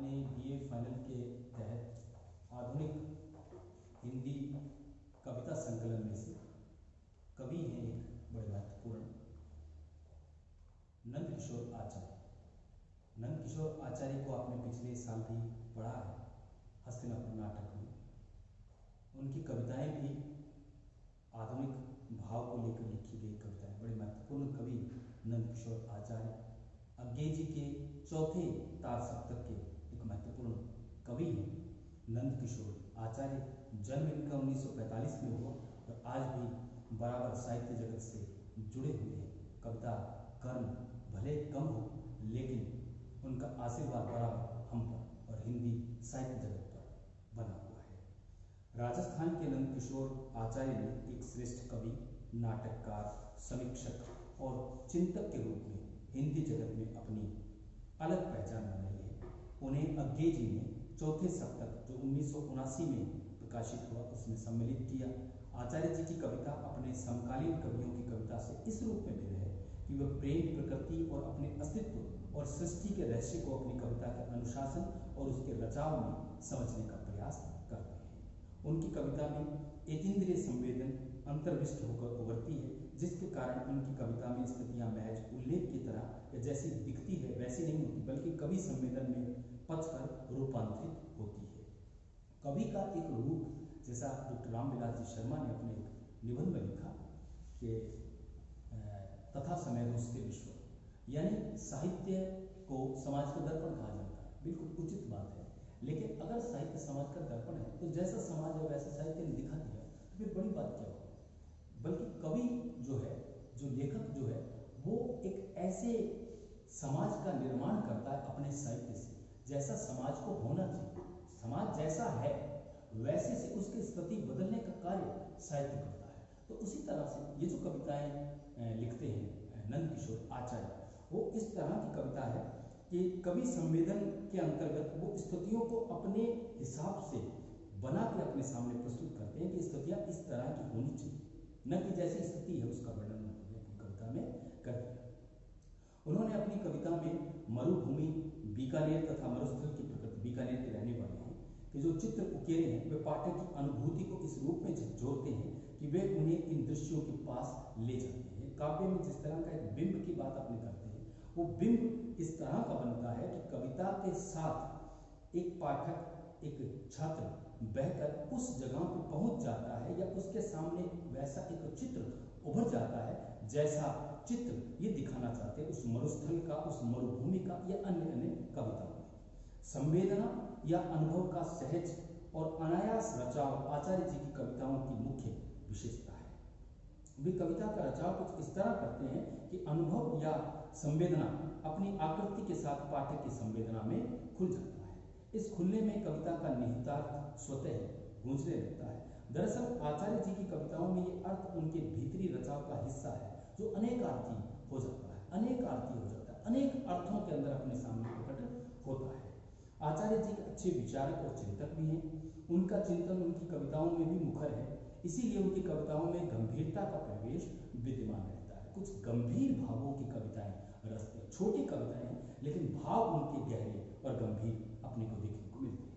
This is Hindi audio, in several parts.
ने बीए फाइनल के तहत आधुनिक हिंदी कविता संकलन में से कवि हैं एक बड़े महत्वपूर्ण नंदकिशोर आचार्य। नंदकिशोर आचार्य को आपने पिछले साल भी पढ़ा है हस्तिनापुर नाटक में। उनकी कविताएं भी आधुनिक भाव को लेकर लिखी गई कविताएं। बड़े महत्वपूर्ण कवि नंदकिशोर आचार्य अज्ञे जी के चौथे तार सप्तक के एक महत्वपूर्ण कवि हैं नंदकिशोर आचार्य। जन्म इनका 1945 में हुआ और आज भी बराबर साहित्य जगत से जुड़े हुए हैं। कविता कर्म भले कम हो लेकिन उनका आशीर्वाद बराबर हम पर और हिंदी साहित्य जगत पर बना हुआ है। राजस्थान के नंदकिशोर आचार्य ने एक श्रेष्ठ कवि, नाटककार, समीक्षक और चिंतक के रूप में हिंदी जगत में अपनी अलग पहचान बनाई है। उन्हें अज्ञे जी ने चौथे सप्तक जो 1979 में प्रकाशित हुआ उसमें सम्मिलित किया। आचार्य जी की कविता अपने समकालीन कवियों की कविता से इस रूप में भिन्न है कि वह प्रेम, प्रकृति और अपने अस्तित्व और सृष्टि के रहस्य को अपनी कविता के अनुशासन और उसके रचाव में समझने का प्रयास करते हैं। उनकी कविता में अतीन्द्रिय संवेदन अंतर्विष्ट होकर उभरती है, जिसके कारण उनकी कविता में स्थितियां महज उल्लेख की तरह या जैसी दिखती है वैसी नहीं होती, बल्कि कवि संवेदन में पचकर रूपांतरित होती है। कवि का एक रूप, जैसा डॉक्टर रामविलास जी शर्मा ने अपने एक निबंध में लिखा कि तथा समय उसके विश्व, यानी साहित्य को समाज का दर्पण कहा जाता है। बिल्कुल उचित बात है, लेकिन अगर साहित्य समाज का दर्पण है तो जैसा समाज है वैसा साहित्य ने दिखा दिया तो फिर बड़ी बात क्या हो। बल्कि कवि जो है, जो लेखक जो है, वो एक ऐसे समाज का निर्माण करता है अपने साहित्य से जैसा समाज को होना चाहिए। समाज जैसा है वैसे से उसकी स्थिति बदलने का कार्य साहित्य करता है। तो उसी तरह से ये जो कविताएं लिखते हैं नंदकिशोर आचार्य, वो इस तरह की कविता है कि कवि संवेदन के अंतर्गत वो स्थितियों को अपने हिसाब से बना के अपने सामने प्रस्तुत करते हैं कि स्थितियां इस तरह की होनी चाहिए, न कि जैसी स्थिति है उसका वर्णन उन्होंने अपनी कविता में कर दिया। उन्होंने अपनी कविता में मरुभूमि, बीकानेर तथा मरुस्थल की प्रकृति, बीकानेर के रहने वाले हैं, कि जो चित्र उकेरे हैं वे पाठक की अनुभूति को इस रूप में झकझोरते हैं कि वे उन्हें इन दृश्यों के पास ले जाते हैं। काव्य में जिस तरह का एक बिंब की बात अपने करते हैं, वो बिंब इस तरह का बनता है कि कविता के साथ एक पाठक, एक छात्र बहकर उस जगह पर पहुंच जाता है या उसके सामने वैसा एक चित्र उभर जाता है जैसा चित्र ये दिखाना चाहते हैं उस मरुस्थल का, उस मरुभूमि का या अन्य अन्य कविताओं में। संवेदना या अनुभव का सहज और अनायास रचाव आचार्य जी की कविताओं की मुख्य विशेषता है। वे कविता का रचाव कुछ इस तरह करते हैं कि अनुभव या संवेदना अपनी आकृति के साथ पाठक की संवेदना में खुल जाता है। इस खुलने में कविता का निहितार्थ स्वतः गूंजने लगता है। दरअसल आचार्य जी की कविताओं में ये अर्थ उनके भीतरी रचाव का हिस्सा है जो अनेकार्थी हो जाता है, अनेकार्थी हो जाता है, अनेक अर्थों के अंदर अपने सामने प्रकट होता है। आचार्य जी के अच्छे विचारक और चिंतक भी हैं। उनका चिंतन उनकी कविताओं में भी मुखर है, इसीलिए उनकी कविताओं में गंभीरता का प्रवेश विद्यमान रहता है। कुछ गंभीर भावों की कविताएं रचते हैं, छोटी कविताएं हैं लेकिन भाव उनके गहरे और गंभीर अपने को देखने को मिलते हैं।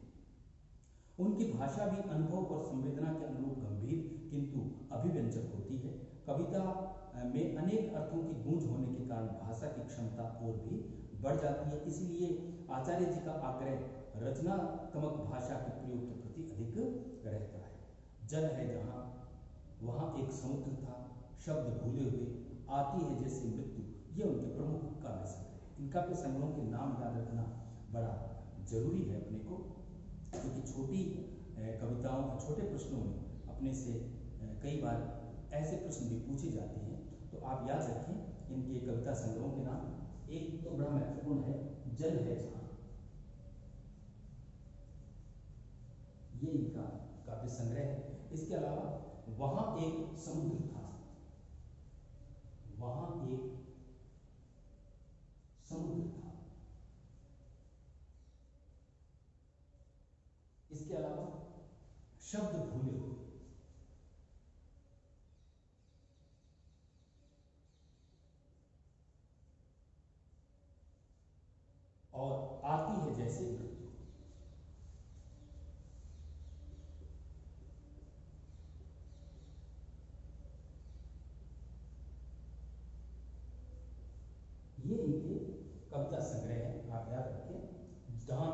उनकी भाषा भी अनुभव और संवेदना के अनुरूप गंभीर किंतु अभिव्यंजक होती है। कविता में अनेक अर्थों की गूंज होने के कारण भाषा की क्षमता और भी बढ़ जाती है। इसलिए आचार्य जी का आग्रह रचनात्मक भाषा के प्रयोग के प्रति अधिक रहता है। जल है जहाँ वहाँ एक समुद्र था, शब्द भूले हुए आती है जैसे मृत्यु, ये उनके प्रमुख काव्य संग्रह हैं। इन काव्य संग्रहों के नाम याद रखना बड़ा जरूरी है अपने को, क्योंकि छोटी कविताओं, छोटे प्रश्नों में अपने से कई बार ऐसे प्रश्न भी पूछे जाते हैं, तो आप याद रखें इनके कविता संग्रहों के नाम। एक तो बड़ा महत्वपूर्ण है जल है जहाँ, ये इनका काव्य संग्रह है। इसके अलावा वहां एक समुद्र था, वहां एक समुद्र था। इसके अलावा शब्द भूले हुए, और आती है जैसे मृत्यु। ये इनके कविता संग्रह है, आप याद रखें। जहाँ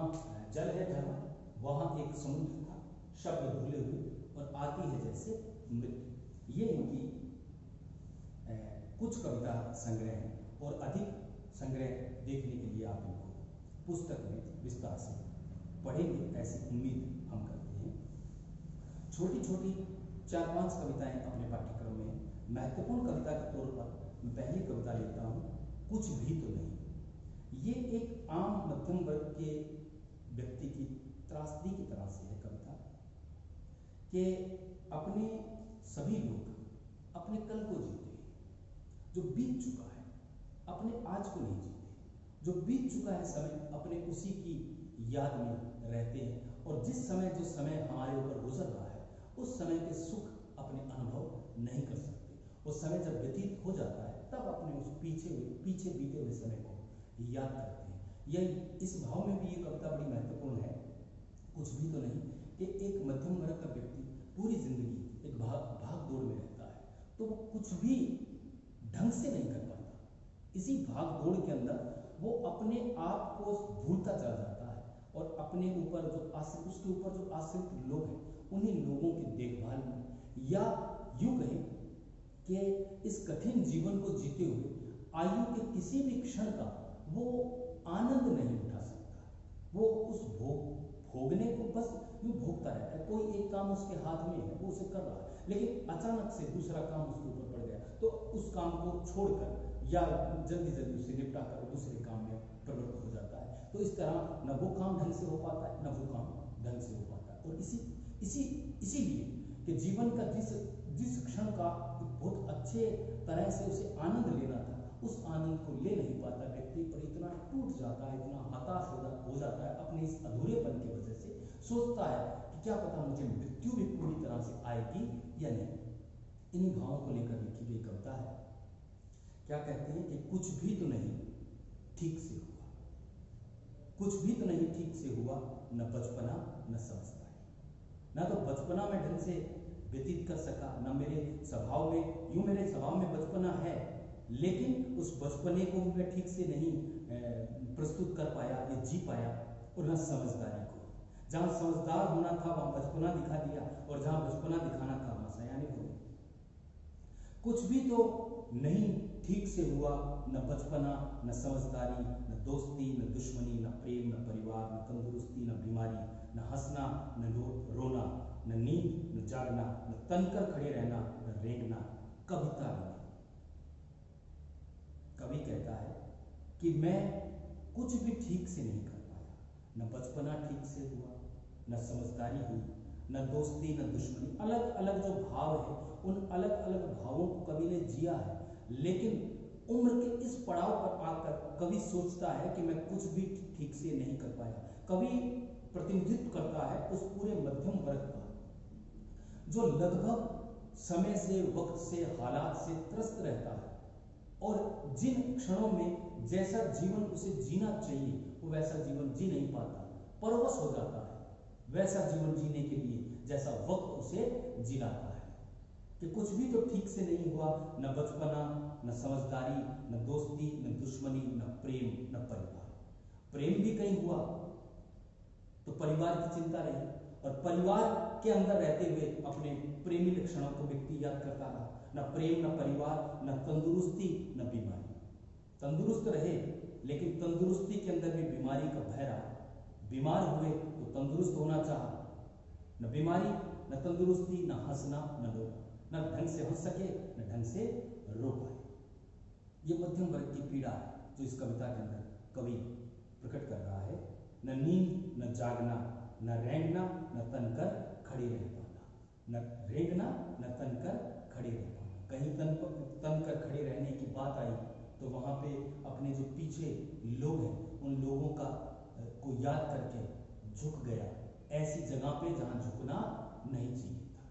जल है जहाँ वहाँ एक समुद्र था, शब्द भूले हुए और आती है जैसे मृत्यु। ये इनकी कुछ कविता संग्रह हैं और अधिक संग्रह देखने के लिए आप इनको पुस्तक में विस्तार से पढ़ेंगे, ऐसी उम्मीद हम करते हैं। छोटी छोटी 4-5 कविताएं अपने पाठ्यक्रम में। महत्वपूर्ण कविता के तौर पर मैं पहली कविता लेता हूँ, कुछ भी तो नहीं। ये एक आम मध्यम वर्ग के व्यक्ति की त्रासदी की तरह से है कविता, कि अपने सभी लोग अपने कल को जीते हैं, जो बीत चुका है, अपने आज को नहीं जीते। जो बीत चुका है समय, अपने उसी की याद में रहते हैं और जिस समय जो समय हमारे ऊपर गुजर रहा है उस समय के सुख अपने अनुभव नहीं कर सकते। वो समय जब व्यतीत हो जाता है तब अपने उस पीछे बीते हुए समय को याद करते हैं। यही इस भाव में भी ये कविता बड़ी महत्वपूर्ण है, कुछ भी तो नहीं, कि एक मध्यम वर्ग का व्यक्ति पूरी जिंदगी एक भाग दौड़ में रहता है तो वो कुछ भी ढंग से नहीं कर पाता। इसी भाग दौड़ के अंदर वो अपने आप को भूलता चला जाता है और अपने ऊपर जो आश्रित, उसके ऊपर जो आश्रित लोग हैं उन्हीं लोगों की देखभाल में, या यूं कहें कि इस कठिन जीवन को जीते हुए आयु के किसी भी क्षण का वो आनंद नहीं उठा सकता। वो उस भोगने को बस यूं भोगता रहता है। कोई एक काम उसके हाथ में है, वो उसे कर रहा है, लेकिन अचानक से दूसरा काम उसके ऊपर पड़ गया तो उस काम को छोड़कर या जल्दी जल्दी उसे निपटा कर दूसरे काम में प्रवृत्त हो जाता है। तो इस तरह न वो काम ढंग से हो पाता है, न वो काम ढंग से हो पाता है। और इसीलिए कि जीवन का जिस क्षण का बहुत अच्छे तरह से उसे आनंद लेना था, उस आनंद को ले नहीं पाता व्यक्ति, पर इतना टूट जाता है, इतना हताश हो जाता है अपने इस अधूरेपन की वजह से। सोचता है कि क्या पता मुझे मृत्यु भी पूरी तरह से आएगी या नहीं। इन्हीं भावों को लेकर लिखी गई कविता है। क्या कहते हैं कि कुछ भी तो नहीं ठीक से हुआ, कुछ भी तो नहीं ठीक से हुआ, न बचपना न समझदारी। ना तो बचपना में ढंग से व्यतीत कर सका, न मेरे स्वभाव में बचपना है, लेकिन उस बचपने को मैं ठीक से नहीं प्रस्तुत कर पाया या जी पाया। और न समझदारी को, जहाँ समझदार होना था वहाँ बचपना दिखा दिया और जहाँ बचपना दिखाना था वहाँ सयानी हो गई। कुछ भी तो नहीं ठीक से हुआ, न बचपना न समझदारी, न दोस्ती न दुश्मनी, न प्रेम न परिवार, न तंदुरुस्ती न बीमारी, न हंसना न रोना, न नींद न जागना, न तनकर खड़े रहना, न रेंगना, कविता नहीं। कवि कहता है कि मैं कुछ भी ठीक से नहीं कर पाया, न बचपना ठीक से हुआ, न समझदारी हुई, न दोस्ती न दुश्मनी। अलग अलग जो भाव है उन अलग अलग भावों को कवि ने जिया है, लेकिन उम्र के इस पड़ाव पर आकर कवि सोचता है कि मैं कुछ भी ठीक से नहीं कर पाया। कवि प्रतिनिधित्व करता है उस पूरे मध्यम वर्ग का जो लगभग समय से, वक्त से, हालात से त्रस्त रहता है और जिन क्षणों में जैसा जीवन उसे जीना चाहिए वो वैसा जीवन जी नहीं पाता, परवश हो जाता है वैसा जीवन जीने के लिए जैसा वक्त उसे जिलाता है। कि कुछ भी तो ठीक से नहीं हुआ, न बचपना न समझदारी, न दोस्ती न दुश्मनी, न प्रेम न परिवार। प्रेम भी कहीं हुआ तो परिवार की चिंता रही और परिवार के अंदर रहते हुए अपने प्रेमी लक्षणों को व्यक्ति याद करता रहा। न प्रेम न परिवार, न तंदुरुस्ती न बीमारी। तंदुरुस्त रहे लेकिन तंदुरुस्ती के अंदर भी बीमारी का भय रहा। बीमार हुए तो तंदुरुस्त होना चाहा, न बीमारी न तंदुरुस्ती, न हंसना न रोना, न ढंग से हंस सके न ढंग से रो पाए। ये मध्यम वर्ग की पीड़ा है जो इस कविता के अंदर कवि प्रकट कर रहा है। न नींद न जागना, न रेंगना न तनकर खड़े रह पाना, न रेंगना न तनकर खड़े रह पाना। कहीं तनकर खड़े रहने की बात आई तो वहाँ पे अपने जो पीछे लोग हैं उन लोगों को याद करके झुक गया ऐसी जगह पे जहाँ झुकना नहीं चाहिए था।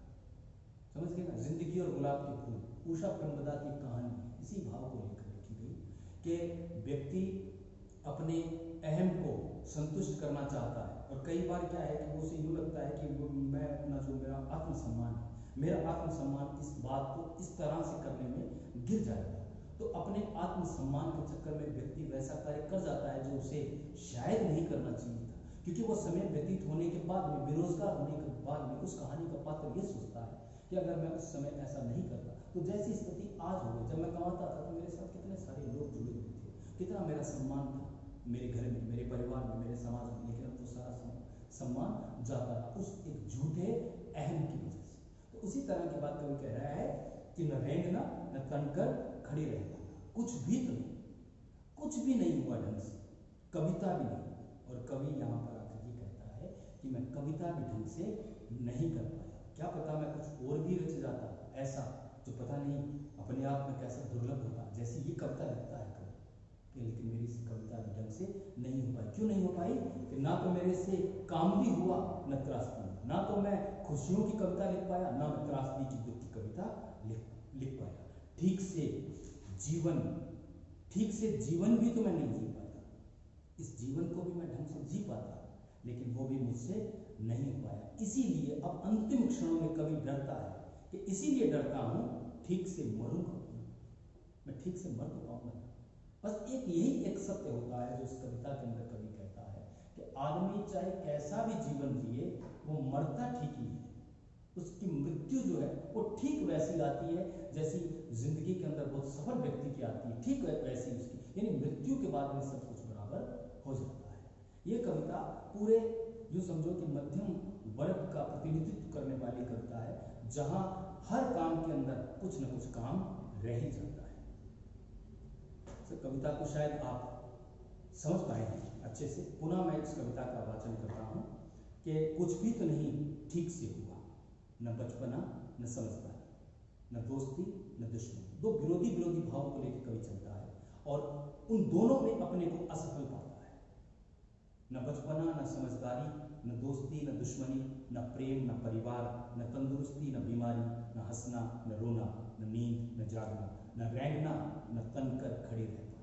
समझ गए ना? जिंदगी और गुलाब के फूल, उषा प्रेमदा की कहानी इसी भाव को लेकर लिखी गई कि व्यक्ति अपने अहम को संतुष्ट करना चाहता है और कई बार क्या है कि वो उसे यूँ लगता है कि मैं अपना जो मेरा आत्मसम्मान है, मेरा आत्मसम्मान इस बात को इस तरह से करने में गिर जाएगा तो अपने आत्मसम्मान के चक्कर में व्यक्ति वैसा कार्य कर जाता है जो उसे शायद नहीं करना चाहिए था, क्योंकि वो समय व्यतीत होने के बाद में, बेरोजगार होने के बाद में उस कहानी का पात्र ये सोचता है कि अगर मैं उस समय ऐसा नहीं करता तो जैसी स्थिति आज हो गई, जब मैं कमाता था तो मेरे साथ कितने सारे लोग जुड़े हुए थे, कितना मेरा सम्मान था मेरे घर में, मेरे परिवार में, मेरे समाज में, लेकिन अब वो सारा सम्मान जाता रहा उस एक झूठे अहम की वजह से। तो उसी तरह की बात कवि कह रहा है कि न रेंगना न तनकर खड़ी रहना, कुछ भी तो नहीं, कुछ भी नहीं हुआ ढंग से, कविता भी नहीं। और कवि यहाँ पर आकर के कहता है कि मैं कविता भी ढंग से नहीं कर पाया, क्या पता मैं कुछ और भी रच जाता ऐसा जो पता नहीं अपने आप में कैसा दुर्लभ होता, जैसी ये कविता लिखता है कवि कि लेकिन मेरी से कविता भी ढंग से नहीं हो पाई। क्यों नहीं हो पाई? कि ना तो मेरे से काम भी हुआ न त्रासदी, ना तो मैं खुशियों की कविता लिख पाया, ना मैं त्रासदी की दुख की कविता लिख पाया। ठीक से जीवन भी तो मैं नहीं जी पाता, इस जीवन को भी मैं ढंग से जी पाता, लेकिन वो भी मुझसे नहीं हो पाया। इसीलिए अब अंतिम क्षणों में कवि डरता है कि इसीलिए डरता हूं ठीक से मरूंगा, मैं ठीक से मर तो पाऊंगा। बस यही एक सत्य होता है जो इस कविता के अंदर कवि कहता है कि आदमी चाहे कैसा भी जीवन जिए वो मरता ठीक ही है, उसकी मृत्यु जो है वो ठीक वैसी आती है जैसी जिंदगी के अंदर बहुत सफल व्यक्ति की आती है, ठीक वैसी उसकी, यानी मृत्यु के बाद में सब कुछ बराबर हो जाता है। ये कविता पूरे यूं समझो कि मध्यम वर्ग का प्रतिनिधित्व करने वाली कविता है, जहां हर काम के अंदर कुछ न कुछ काम रह ही जाता है। तो कविता को शायद आप समझ पाए हैं अच्छे से। पुनः मैं इस कविता का वाचन करता हूं कि कुछ भी तो नहीं ठीक से हुआ, न बचपना न समझदारी, न दोस्ती न दुश्मनी। दो विरोधी भावों को लेकर कवि चलता है और उन दोनों में अपने को असफल पाता है। न बचपना न समझदारी, न दोस्ती न दुश्मनी, न प्रेम न परिवार, न तंदुरुस्ती न बीमारी, न हंसना न रोना, न नींद न जागना, न रेंगना न तनकर खड़े रह पाना।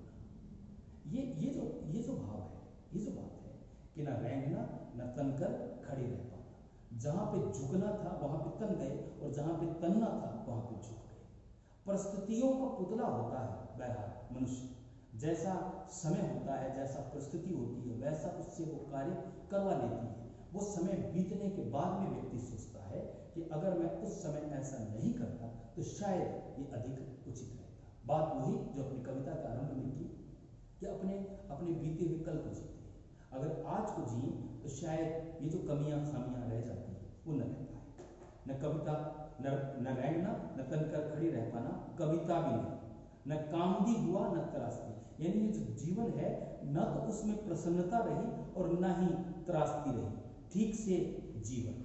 ये जो भाव है, ये जो बात है कि न रेंगना न तनकर खड़े रह पाना, जहां पे झुकना था वहां पे तन गए और जहां पे तनना था वहां पे झुक गए। परिस्थितियों का पुतला होता है बहरहाल मनुष्य, जैसा समय होता है, जैसा परिस्थिति होती है, वैसा उससे वो कार्य करवा लेती है। वो समय बीतने के बाद में व्यक्ति सोचता है कि अगर मैं उस समय ऐसा नहीं करता तो शायद ये अधिक उचित रहता। बात वही जो अपनी कविता के आरंभ में की कि अपने बीते हुए कल को जीते, अगर आज को जिए तो शायद ये जो कमियां खामियां रह जाती है वो न रह पाए। न कविता न रेंगना न तनकर खड़ी रह पाना, कविता भी नहीं, न काम भी हुआ न त्रासदी, यानी ये जो जीवन है न तो उसमें प्रसन्नता रही और न ही त्रासदी रही, ठीक से जीवन।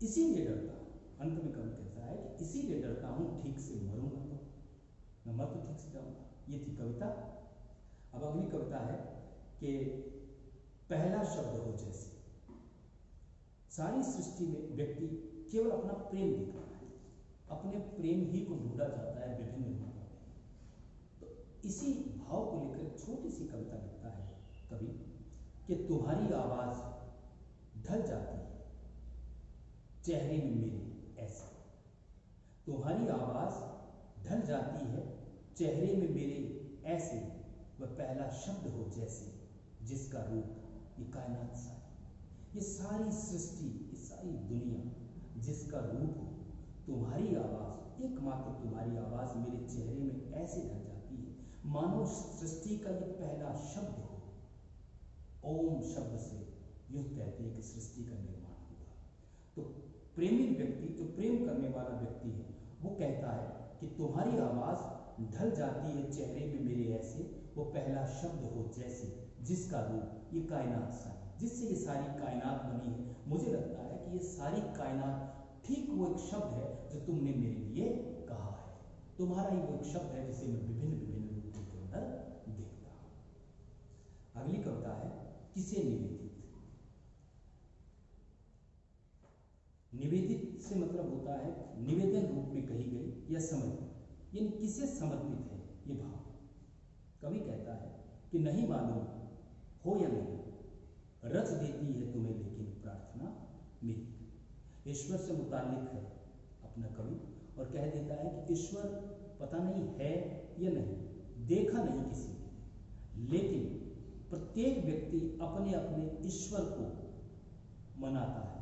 इसीलिए डरता हूं, अंत में कवि कहता है कि इसीलिए डरता हूं ठीक से मरूंगा तो, मैं मर तो ठीक से जाऊंगा। ये थी कविता। अब अगली कविता है कि पहला शब्द हो जैसे। सारी सृष्टि में व्यक्ति केवल अपना प्रेम देख रहा है, अपने प्रेम ही को ढूंढा जाता है विभिन्न रूपों में। तो इसी भाव को लेकर छोटी सी कविता लिखता है कवि कि तुम्हारी आवाज ढल जाती है चेहरे में मेरे ऐसे, तुम्हारी आवाज ढल जाती है चेहरे में मेरे ऐसे, वह पहला शब्द हो जैसे जिसका रूप ये कायनात सारी, ये सारी सृष्टि, ये सारी दुनिया जिसका रूप हो, तुम्हारी आवाज, एकमात्र तुम्हारी आवाज मेरे चेहरे में ऐसे ढल जाती है मानो सृष्टि का ये पहला शब्द हो। ओम शब्द से यूं कहते हैं कि सृष्टि का निर्माण हुआ। तो प्रेमी व्यक्ति, जो प्रेम करने वाला व्यक्ति है, वो कहता है कि तुम्हारी आवाज ढल जाती है चेहरे में मेरे ऐसे, वो पहला शब्द हो जैसे जिसका रूप ये कायनात सारी, जिससे ये सारी कायनात बनी है। मुझे लगता है कि ये सारी कायनात ठीक वो एक शब्द है जो तुमने मेरे लिए कहा है, तुम्हारा ही वो एक शब्द है जिसे मैं विभिन्न विभिन्न रूपों के अंदर देखता हूं। अगली कविता है किसे निवेदित। निवेदित से मतलब होता है निवेदन रूप में कही गई या समर्पित, यानी किसे समर्पित है ये भाव। कवि कहता है कि नहीं मालूम हो या नहीं, रच देती है तुम्हें लेकिन प्रार्थना मेरी। ईश्वर से मुताल्लिक है अपना कवि और कह देता है कि ईश्वर पता नहीं है या नहीं, देखा नहीं किसी ने, लेकिन प्रत्येक व्यक्ति अपने अपने ईश्वर को मनाता है,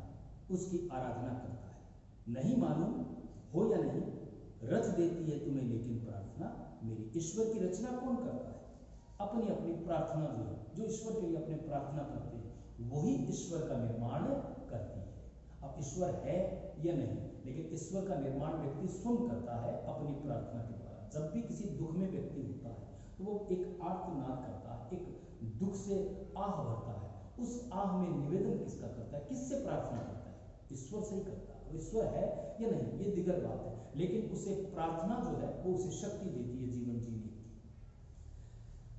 उसकी आराधना करता है। नहीं मालूम हो या नहीं, रच देती है तुम्हें लेकिन प्रार्थना मेरी। ईश्वर की रचना कौन करता है? अपनी अपनी प्रार्थना जो है, जो ईश्वर के लिए अपने प्रार्थना करते हैं, वही ईश्वर का निर्माण करती है। अब ईश्वर है या नहीं, लेकिन ईश्वर का निर्माण व्यक्ति स्वयं करता है अपनी प्रार्थना के द्वारा। जब भी किसी दुख में व्यक्ति होता है तो वो एक आर्तनाद करता है, एक दुख से आह भरता है। उस आह में निवेदन किसका करता है, किससे प्रार्थना करता है? ईश्वर से ही करता है। ईश्वर है या नहीं, ये दिगर बात है, लेकिन उसे प्रार्थना जो है वो उसे शक्ति देती है जीवन जीने की।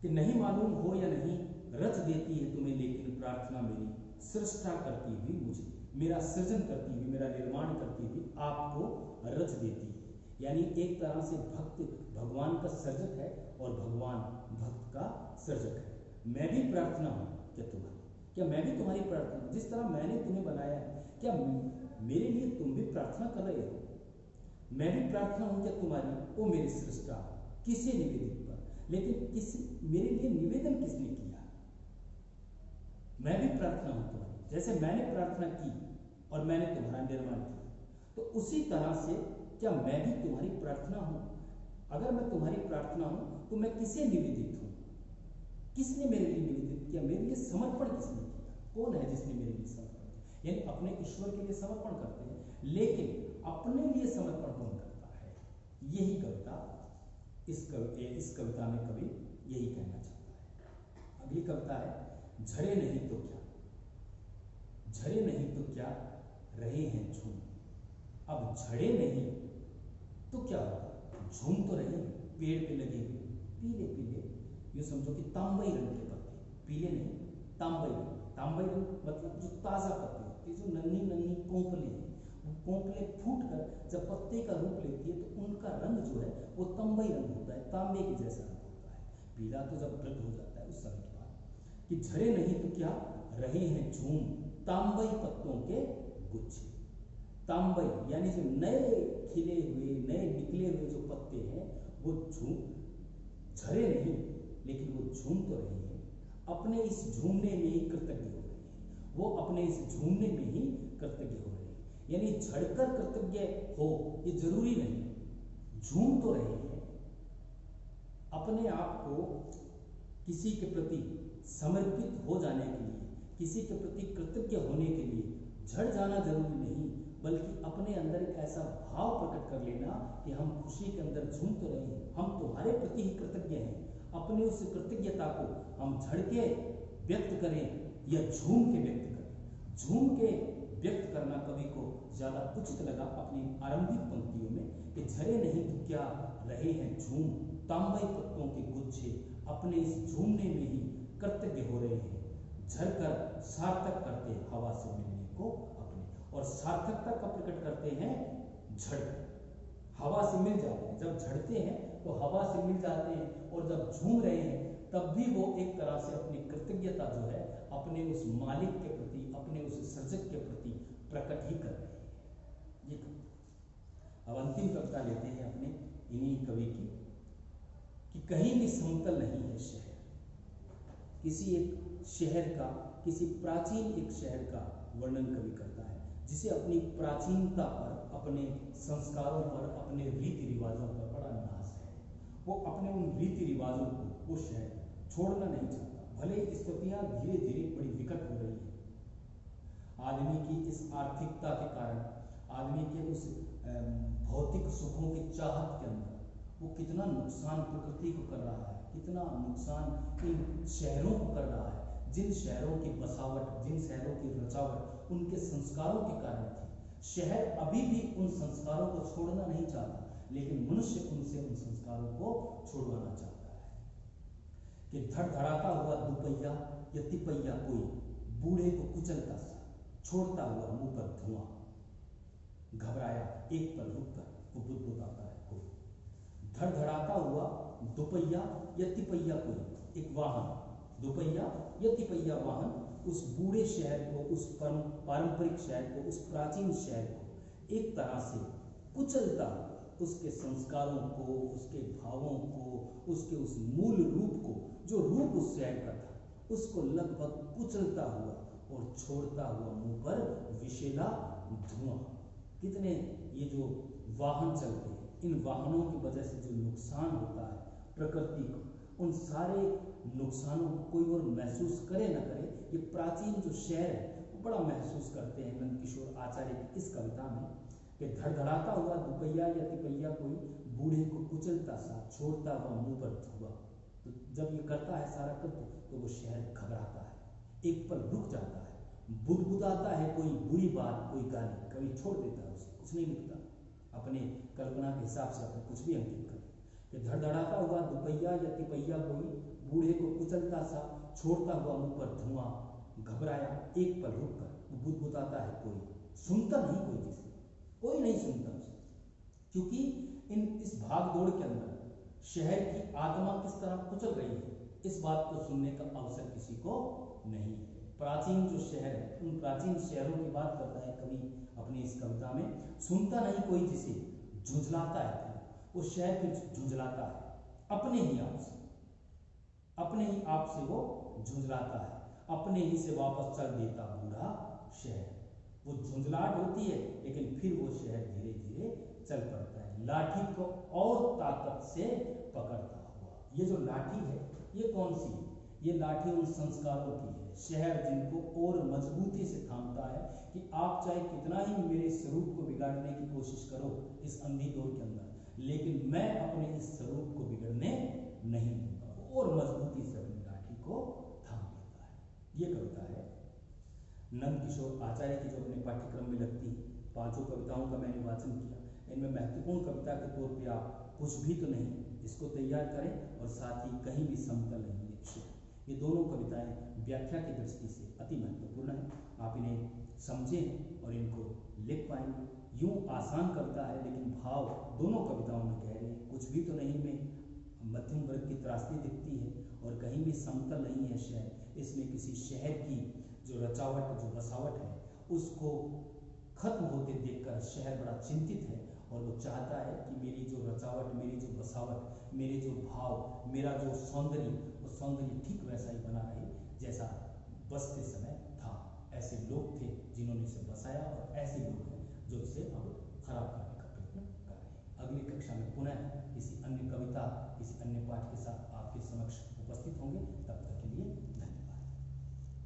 कि नहीं मालूम हो या नहीं, रच देती है तुम्हें लेकिन प्रार्थना मेरी। सृष्टा करती हुई मुझे, मेरा सृजन करती हुई, मेरा निर्माण करती हुई आपको रच देती है। यानी एक तरह से भक्त भगवान का सर्जक है और भगवान भक्त का सर्जक है। मैं भी प्रार्थना हूं क्या तुम्हारी? क्या मैं भी तुम्हारी प्रार्थना? जिस तरह मैंने तुम्हें बनाया है, क्या मेरे लिए तुम भी प्रार्थना कर रहे हो? मैं भी प्रार्थना हूं क्या तुम्हारी, ओ मेरे सृष्टा, किसे निवेदित पर? लेकिन मेरे लिए निवेदन किसने किया? मैं भी प्रार्थना हूं तुम्हारी, जैसे मैंने प्रार्थना की और मैंने तुम्हारा निर्माण किया, तो उसी तरह से क्या मैं भी तुम्हारी प्रार्थना हूं? अगर मैं तुम्हारी प्रार्थना हूं तो मैं किसे निवेदित हूं? किसने मेरे लिए निवेदित किया? मेरे लिए समर्पण किसने किया? कौन है जिसने मेरे लिए समर्पण किया? यानी अपने ईश्वर के लिए समर्पण करते हैं, लेकिन अपने लिए समर्पण कौन करता है? यही कविता, इस कविता में कवि यही कहना चाहता है। अगली कविता है, झरे नहीं तो क्या, झरे नहीं तो क्या रहे हैं झूम। अब झड़े नहीं तो क्या होगा? झूम तो रहे हैं, पेड़ पे लगे हुए पीले पीले, ये समझो कि तांबई रंग के पत्ते, पीले नहीं तांबई रंग। तांबई रंग मतलब जो ताजा पत्ते होते हैं, जो नन्ही नन्ही कोंपले हैं, वो कोंपले फूट कर जब पत्ते का रूप लेती है तो उनका रंग जो है वो तांबई रंग होता है, तांबे के जैसा रंग होता है। पीला तो जब वृद्ध हो जाता है उस समय के बाद। कि झरे नहीं तो क्या रहे हैं झूम, तांबई पत्तों के गुच्छे। तांबई यानी जो नए खिले हुए, नए निकले हुए जो पत्ते हैं, वो झरे नहीं, लेकिन वो झूम तो रहे हैं। अपने इस झूमने में ही कृतज्ञ हो रहे हैं, वो अपने इस झूमने में ही कृतज्ञ हो रहे हैं। यानी झड़कर कृतज्ञ हो ये जरूरी नहीं, झूम तो रहे हैं। अपने आप को किसी के प्रति समर्पित हो जाने के लिए, किसी के प्रति कृतज्ञ होने के लिए झड़ जाना जरूरी नहीं, बल्कि अपने अंदर एक ऐसा भाव प्रकट कर लेना कि हम खुशी के अंदर झूम तो रहे हैं, हम तुम्हारे प्रति ही कृतज्ञ हैं। अपने उस कृतज्ञता को हम झड़ के व्यक्त करें या झूम के व्यक्त करें। झूम के व्यक्त करना कवि को ज्यादा उचित लगा अपनी आरंभिक पंक्तियों में कि झरे नहीं तो क्या रहे हैं झूम, तांबई पत्तों के गुच्छे अपने इस झूमने में ही कृतज्ञ हो रहे हैं। झरकर सार्थक करते हवा से मिलने को अपने, और सार्थकता का प्रकट करते हैं झड़, हवा से मिल जाते हैं। जब झड़ते हैं तो हवा से मिल जाते हैं, और जब झूम रहे हैं तब भी वो एक तरह से अपनी कृतज्ञता जो है अपने उस मालिक के प्रति, अपने उस सर्जक के प्रति प्रकट ही कर रहे हैं। ये अब अंतिम कविता लेते हैं अपने इन्हीं कवि की, कि कहीं भी समतल नहीं है शहर। किसी एक शहर का, किसी प्राचीन एक शहर का वर्णन कवि करता है, जिसे अपनी प्राचीनता पर, अपने संस्कारों पर, अपने रीति रिवाजों पर बड़ा नाज है। वो अपने उन रीति रिवाजों को, वो शहर छोड़ना नहीं चाहता। भले स्थितियां धीरे धीरे बड़ी विकट हो रही है, आदमी की इस आर्थिकता के कारण, आदमी के उस भौतिक सुखों की चाहत के अंदर वो कितना नुकसान प्रकृति को कर रहा है, कितना नुकसान इन शहरों को कर रहा है। जिन शहरों की बसावट, जिन शहरों की रचावट उनके संस्कारों के कारण थी, शहर अभी भी उन संस्कारों को छोड़ना नहीं चाहता, लेकिन मनुष्य उनसे उन संस्कारों को छुड़वाना चाहता है। कि धड़धड़ाता हुआ दुपहिया या तिपहिया कोई, बूढ़े को कुचलता सा, छोड़ता हुआ मुंह पर धुआं, घबराया एक पल रुककर वो बुदबुदाता है कोई। धड़धड़ाता हुआ दुपहिया या तिपहिया कोई, एक वाहन, दुपहिया या तिपहिया वाहन उस बूढ़े शहर को, उस पारंपरिक शहर को, उस प्राचीन शहर को एक तरह से कुचलता हुआ, उसके संस्कारों को, उसके भावों को, उसके उस मूल रूप को, जो रूप उस शहर का था, उसको लगभग कुचलता हुआ और छोड़ता हुआ मुंह पर विषैला धुआं। कितने ये जो वाहन चलते हैं, इन वाहनों की वजह से जो नुकसान होता है प्रकृति को, उन सारे नुकसानों को कोई और महसूस करे न करे, ये प्राचीन जो शहर है वो बड़ा महसूस करते हैं नंदकिशोर आचार्य की इस कविता में, कि धड़धड़ाता हुआ दुपहिया या तिपहिया कोई बूढ़े को कुचलता सा, छोड़ता हुआ मुंह पर धुआं। तो जब ये करता है सारा कृत्य तो वो शहर घबराता है, एक पल रुक जाता है, बुदबुदाता है कोई बुरी बात, कोई गाली, कभी छोड़ देता है, उसे कुछ नहीं लिखता, अपने कल्पना के हिसाब से अपने कुछ भी अंकित कर, कि धड़धड़ाता हुआ दुपहिया या तिपहिया कोई बूढ़े को कुचलता सा, छोड़ता हुआ मुंह पर धुआं, घबराया एक पल रुक कर, बुदबुदाता है कोई, सुनता नहीं कोई, जिसे कोई नहीं सुनता उसे, क्योंकि इस भाग दौड़ के अंदर शहर की आत्मा किस तरह कुचल रही है, इस बात को सुनने का अवसर किसी को नहीं है। प्राचीन जो शहर है, उन प्राचीन शहरों की बात करता है कवि अपनी इस कविता में, सुनता नहीं कोई जिसे, झुंझलाता है, वो शहर फिर झुंझलाता है अपने ही आप से, अपने ही आप से वो झुंझलाता है, अपने ही से वापस चल देता बूढ़ा शहर। वो झुंझलाहट होती है लेकिन फिर वो शहर धीरे धीरे चल पड़ता है, लाठी को और ताकत से पकड़ता हुआ। ये जो लाठी है ये कौन सी है? ये लाठी उन संस्कारों की है, शहर जिनको और मजबूती से थामता है कि आप चाहे कितना ही मेरे स्वरूप को बिगाड़ने की कोशिश करो इस अंधी दौर के अंदर, लेकिन मैं अपने इस स्वरूप को बिगड़ने नहीं दूंगा। वो और मजबूती से अपनी लाठी को थाम लेता है। ये कविता है नंदकिशोर आचार्य की, जो अपने पाठ्यक्रम में लगती है। पांचों कविताओं का मैंने वाचन किया, इनमें महत्वपूर्ण कविता के तौर पे आप कुछ भी तो नहीं, इसको तैयार करें और साथ ही कहीं भी समतल नहीं लिखें। ये दोनों कविताएं व्याख्या की दृष्टि से अति महत्वपूर्ण है, आप इन्हें समझें और इनको लिख पाएंगे। यूं आसान कविता है लेकिन भाव दोनों कविताओं में गहरे हैं, कुछ भी तो नहीं में मध्यम वर्ग की त्रासदी दिखती है और कहीं भी समतल नहीं है शहर। इसमें किसी शहर की जो रचावट, जो बसावट है, उसको खत्म होते देखकर शहर बड़ा चिंतित है और वो चाहता है कि मेरी जो रचावट, मेरी जो बसावट, मेरे जो भाव, मेरा जो सौंदर्य, वो सौंदर्य ठीक वैसा ही बना रहे जैसा बसते समय था। ऐसे लोग थे जिन्होंने इसे बसाया और ऐसे लोग हैं जो इसे अब खराब करने का प्रयत्न कर रहे हैं। अगली कक्षा में पुनः किसी अन्य कविता, किसी अन्य पाठ के साथ आपके समक्ष उपस्थित होंगे। तब तक